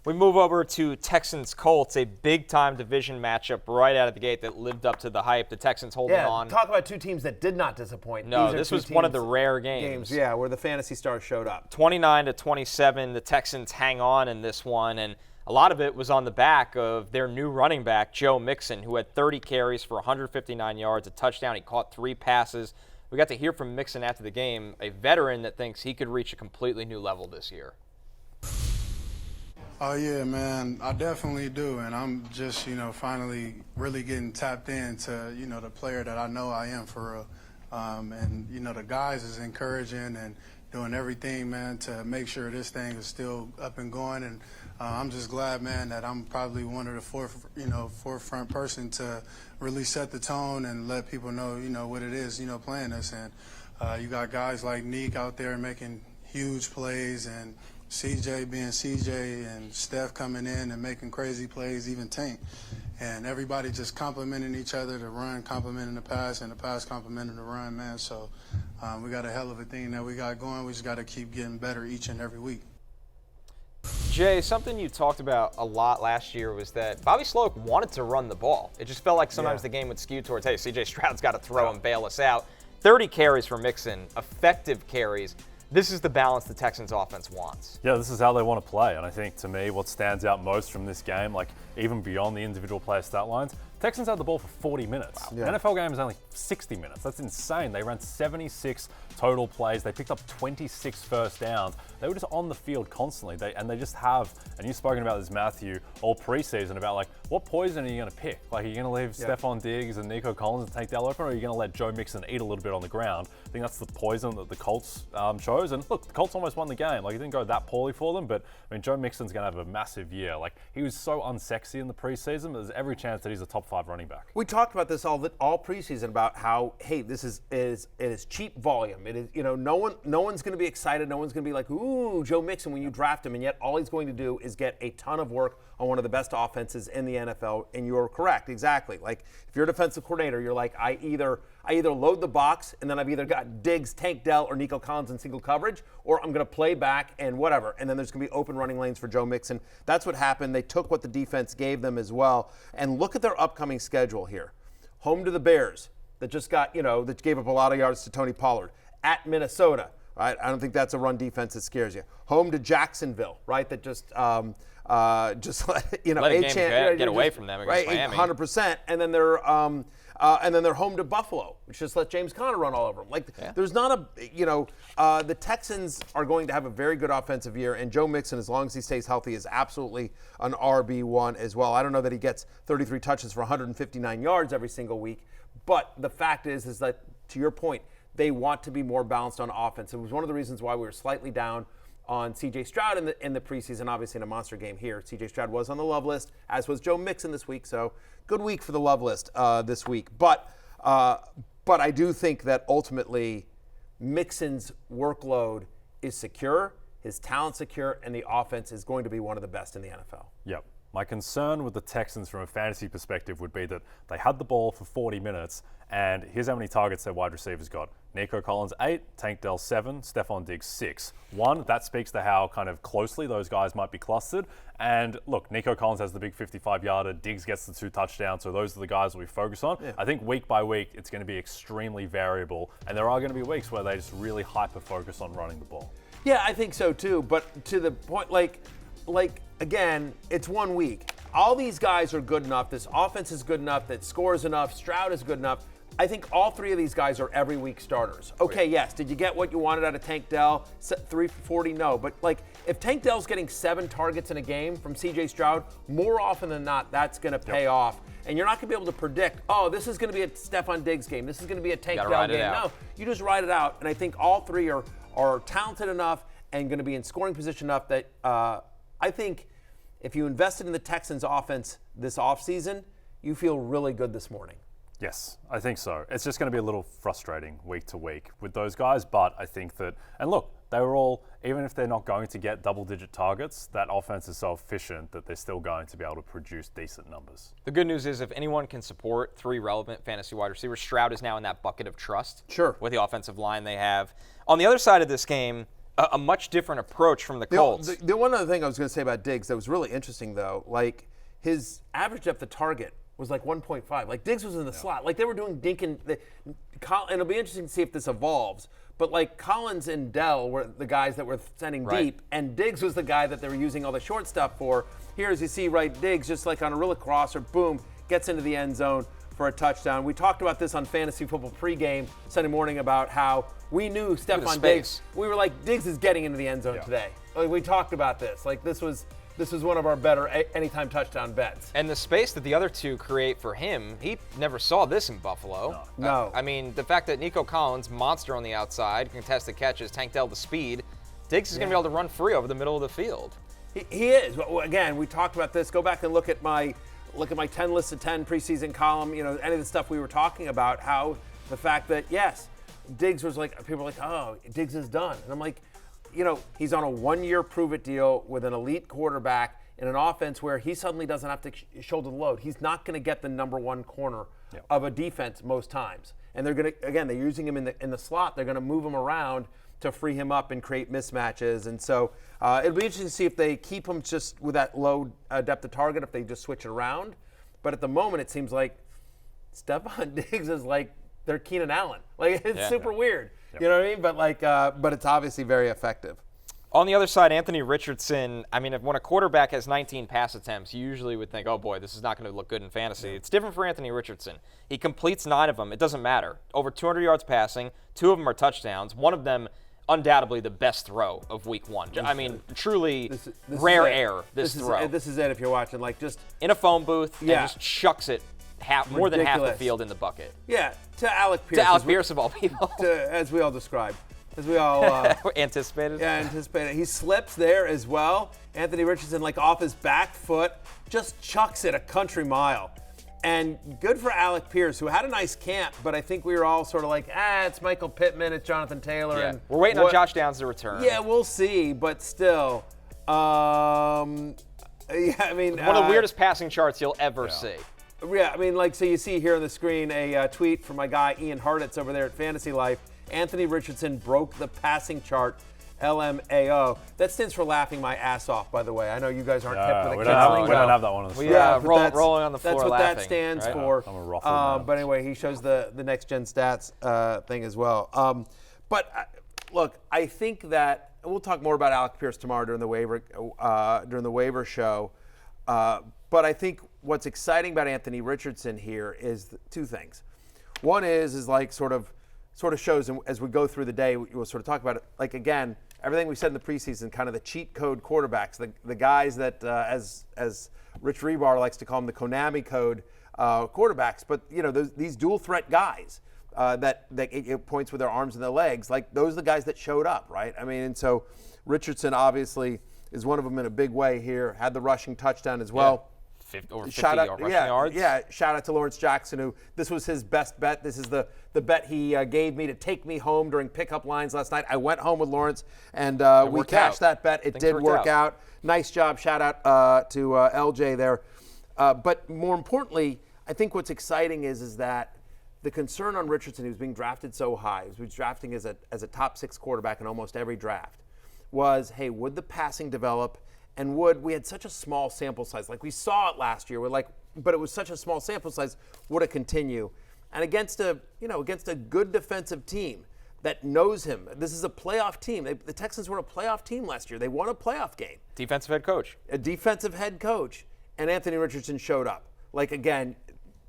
We move over to Texans-Colts, a big-time division matchup right out of the gate that lived up to the hype. The Texans holding on. Talk about two teams that did not disappoint. No, this was one of the rare games. Yeah, where the fantasy stars showed up. 29-27, the Texans hang on in this one, and a lot of it was on the back of their new running back, Joe Mixon, who had 30 carries for 159 yards, a touchdown. He caught 3 passes. We got to hear from Mixon after the game, a veteran that thinks he could reach a completely new level this year. Oh, yeah, man, I definitely do, and I'm just, finally really getting tapped into, the player that I know I am for real. And, the guys is encouraging and doing everything, man, to make sure this thing is still up and going. And I'm just glad, man, that I'm probably one of the forefront person to really set the tone and let people know, what it is, playing this. And you got guys like Nick out there making huge plays, and CJ being CJ, and Steph coming in and making crazy plays, even Tank. And everybody just complimenting each other, the run complimenting the pass, and the pass complimenting the run, man. So we got a hell of a thing that we got going. We just got to keep getting better each and every week. Jay, something you talked about a lot last year was that Bobby Sloak wanted to run the ball. It just felt like sometimes the game would skew towards, hey, CJ Stroud's got to throw and bail us out. 30 carries for Mixon, effective carries. This is the balance the Texans offense wants. Yeah, this is how they want to play. And I think, to me, what stands out most from this game, like even beyond the individual player stat lines, Texans had the ball for 40 minutes. Wow. Yeah. NFL game is only 60 minutes. That's insane. They ran 76 total plays. They picked up 26 first downs. They were just on the field constantly. They just have, and you've spoken about this, Matthew, all preseason about like, what poison are you going to pick? Like, are you going to leave Stefon Diggs and Nico Collins and take Dell open, or are you going to let Joe Mixon eat a little bit on the ground? I think that's the poison that the Colts chose. And look, the Colts almost won the game. Like, it didn't go that poorly for them, but I mean, Joe Mixon's going to have a massive year. Like, he was so unsexy in the preseason. There's every chance that he's a top 5 running back. We talked about this all preseason about how, hey, this is cheap volume. It is, no one's going to be excited. No one's going to be like, ooh, Joe Mixon when you draft him, and yet all he's going to do is get a ton of work on one of the best offenses in the NFL. And you're correct, exactly. Like, if you're a defensive coordinator, you're like, I either load the box, and then I've either got Diggs, Tank Dell, or Nico Collins in single coverage, or I'm going to play back and whatever. And then there's going to be open running lanes for Joe Mixon. That's what happened. They took what the defense gave them as well. And look at their upcoming schedule here. Home to the Bears that just got, that gave up a lot of yards to Tony Pollard. At Minnesota, right? I don't think that's a run defense that scares you. Home to Jacksonville, right? That just let let a game get away from them against Miami. 100%. And then they're home to Buffalo, which just let James Conner run all over them. There's not the Texans are going to have a very good offensive year, and Joe Mixon, as long as he stays healthy, is absolutely an RB1 as well. I don't know that he gets 33 touches for 159 yards every single week, but the fact is that, to your point, they want to be more balanced on offense. It was one of the reasons why we were slightly down on C.J. Stroud in the preseason, obviously in a monster game here. C.J. Stroud was on the love list, as was Joe Mixon this week, so good week for the love list this week. But I do think that ultimately Mixon's workload is secure, his talent secure, and the offense is going to be one of the best in the NFL. Yep. My concern with the Texans from a fantasy perspective would be that they had the ball for 40 minutes, and here's how many targets their wide receivers got. Nico Collins, 8, Tank Dell, 7, Stefon Diggs, 6. One, that speaks to how kind of closely those guys might be clustered. And look, Nico Collins has the big 55-yarder, Diggs gets the 2 touchdowns, so those are the guys that we focus on. Yeah. I think week by week, it's going to be extremely variable, and there are going to be weeks where they just really hyper-focus on running the ball. Yeah, I think so too, but to the point, again, it's 1 week. All these guys are good enough. This offense is good enough. That scores enough. Stroud is good enough. I think all 3 of these guys are every week starters. Okay, yes. Did you get what you wanted out of Tank Dell? 3 for 40? No. But, if Tank Dell's getting 7 targets in a game from C.J. Stroud, more often than not, that's going to pay off. And you're not going to be able to predict, this is going to be a Stefon Diggs game. This is going to be a Tank Dell game. No, you just ride it out. And I think all 3 are talented enough and going to be in scoring position enough that I think if you invested in the Texans offense this offseason, you feel really good this morning. Yes, I think so. It's just going to be a little frustrating week to week with those guys, but I think that, and look, they were all, even if they're not going to get double-digit targets, that offense is so efficient that they're still going to be able to produce decent numbers. The good news is if anyone can support 3 relevant fantasy wide receivers, Stroud is now in that bucket of trust. Sure. With the offensive line they have. On the other side of this game, a much different approach from the Colts. The one other thing I was going to say about Diggs that was really interesting, though, like his average depth of target was like 1.5. Like Diggs was in the slot. Like they were doing dink and it'll be interesting to see if this evolves. But like Collins and Dell were the guys that were sending deep, and Diggs was the guy that they were using all the short stuff for. Here, as you see, right, Diggs just like on a real crosser, boom, gets into the end zone for a touchdown. We talked about this on Fantasy Football pregame Sunday morning about how we knew Stefon Diggs. We were like, Diggs is getting into the end zone today. Like, we talked about this. Like this was one of our better anytime touchdown bets. And the space that the other two create for him, he never saw this in Buffalo. No. I mean, the fact that Nico Collins, monster on the outside, contested catches, Tank Dell the speed, Diggs is going to be able to run free over the middle of the field. He is. Again, we talked about this. Go back and look at my 10 list of 10 preseason column. You know, any of the stuff we were talking about. How the fact that yes, Diggs was like, people were like, oh, Diggs is done, and I'm like, you know, he's on a 1-year prove-it deal with an elite quarterback in an offense where he suddenly doesn't have to shoulder the load. He's not going to get the number one corner of a defense most times, and they're going to they're using him in the slot. They're going to move him around to free him up and create mismatches. And so it'll be interesting to see if they keep him just with that low depth of target, if they just switch it around. But at the moment, it seems like Stefon Diggs is like their Keenan Allen. Like, it's super weird. You know what I mean? But but it's obviously very effective. On the other side, Anthony Richardson, I mean, when a quarterback has 19 pass attempts, you usually would think, oh boy, this is not going to look good in fantasy. It's different for Anthony Richardson. He completes 9 of them. It doesn't matter. Over 200 yards passing, 2 of them are touchdowns. One of them, undoubtedly the best throw of week 1. I mean, truly this rare air, this throw. This is it if you're watching. Like, just in a phone booth and just chucks it more than half the field in the bucket. Yeah, to Alec Pierce. To Alec Pierce, of all people. As we all described. As we all anticipated. Yeah, anticipated. He slips there as well. Anthony Richardson, like off his back foot, just chucks it a country mile. And good for Alec Pierce, who had a nice camp, but I think we were all sort of like, it's Michael Pittman, it's Jonathan Taylor. Yeah. And we're waiting on Josh Downs to return. Yeah, we'll see, but still. I mean, one of the weirdest passing charts you'll ever see. Yeah, I mean, like, so you see here on the screen a tweet from my guy Ian Hartitz over there at Fantasy Life. Anthony Richardson broke the passing chart, LMAO. That stands for laughing my ass off, by the way. I know you guys aren't kept with we don't have that one on the screen. Rolling on the floor That's what laughing, that stands right? for. I'm a ruffle but anyway, he shows the next gen stats thing as well. Look, I think that we'll talk more about Alec Pierce tomorrow during the waiver show. But I think what's exciting about Anthony Richardson here is 2 things. One is like sort of shows, and as we go through the day, we'll sort of talk about it. Like, again, everything we said in the preseason, kind of the cheat code quarterbacks, the guys that, as Rich Rebar likes to call them, the Konami code quarterbacks. But, you know, these dual threat guys that it points with their arms and their legs, like those are the guys that showed up, right? I mean, and so Richardson obviously is one of them in a big way here, had the rushing touchdown as well. Over 50 shout out, rushing yards. Yeah, shout out to Lawrence Jackson, who this was his best bet. This is the bet he gave me to take me home during pickup lines last night. I went home with Lawrence, and we cashed that bet. It did work out. Nice job. Shout out to LJ there. But more importantly, I think what's exciting is that the concern on Richardson, who's being drafted so high, he was drafting as a top 6 quarterback in almost every draft, was, hey, would the passing develop? And we had such a small sample size. Like, we saw it last year. But it was such a small sample size. Would it continue? And against a good defensive team that knows him, this is a playoff team. The Texans were a playoff team last year. They won a playoff game. Defensive head coach. A defensive head coach. And Anthony Richardson showed up. Like, again,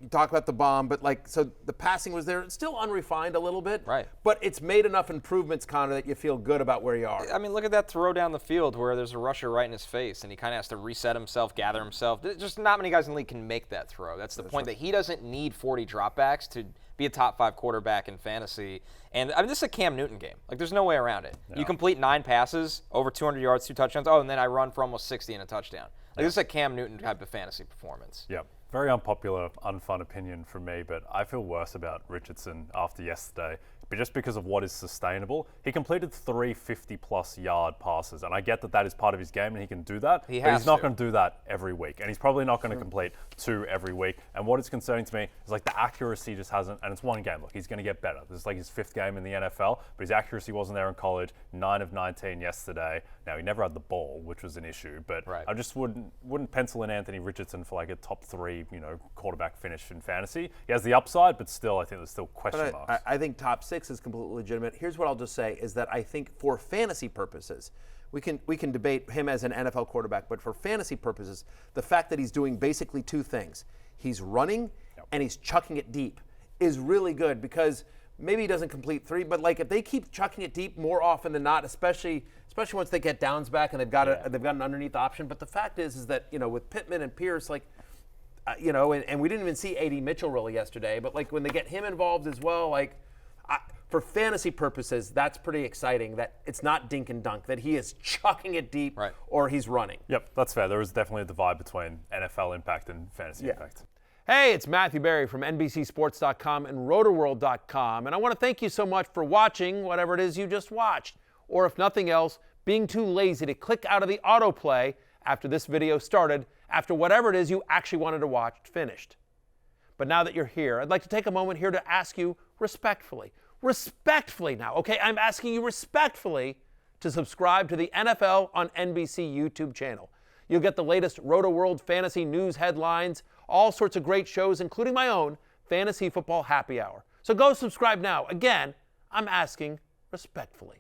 you talk about the bomb, but so the passing was there. It's still unrefined a little bit. Right. But it's made enough improvements, Connor, that you feel good about where you are. I mean, look at that throw down the field where there's a rusher right in his face, and he kind of has to reset himself, gather himself. There's just not many guys in the league can make that throw. That's the point, that he doesn't need 40 dropbacks to be a top 5 quarterback in fantasy. And I mean, this is a Cam Newton game. Like, there's no way around it. No. You complete 9 passes, over 200 yards, 2 touchdowns. Oh, and then I run for almost 60 and a touchdown. Like, this is a Cam Newton type of fantasy performance. Yep. Very unpopular, unfun opinion from me, but I feel worse about Richardson after yesterday but just because of what is sustainable, he completed 3 50-plus yard passes, and I get that is part of his game and he can do that, but he's not going to do that every week, and he's probably not going to complete 2 every week. And what is concerning to me is like the accuracy just hasn't, and it's one game. Look, he's going to get better. This is like his 5th game in the NFL, but his accuracy wasn't there in college. 9 of 19 yesterday. Now, he never had the ball, which was an issue, but I just wouldn't pencil in Anthony Richardson for like a top 3, quarterback finish in fantasy. He has the upside, but still, I think there's still question marks. I think top 6 is completely legitimate. Here's what I'll just say is that I think for fantasy purposes, we can debate him as an NFL quarterback, but for fantasy purposes, the fact that he's doing basically 2 things, he's running and he's chucking it deep, is really good, because maybe he doesn't complete 3, but like if they keep chucking it deep more often than not, especially once they get downs back and they've got an underneath option. But the fact is that with Pittman and Pierce, like and we didn't even see A.D. Mitchell really yesterday, but like when they get him involved as well, like for fantasy purposes, that's pretty exciting that it's not dink and dunk, that he is chucking it deep or he's running. Yep, that's fair. There is definitely a divide between NFL impact and fantasy impact. Hey, it's Matthew Berry from NBCSports.com and Rotoworld.com, and I want to thank you so much for watching whatever it is you just watched, or if nothing else, being too lazy to click out of the autoplay after this video started, after whatever it is you actually wanted to watch finished. But now that you're here, I'd like to take a moment here to ask you respectfully now, okay? I'm asking you respectfully to subscribe to the NFL on NBC YouTube channel. You'll get the latest Roto-World fantasy news headlines, all sorts of great shows, including my own Fantasy Football Happy Hour. So go subscribe now. Again, I'm asking respectfully.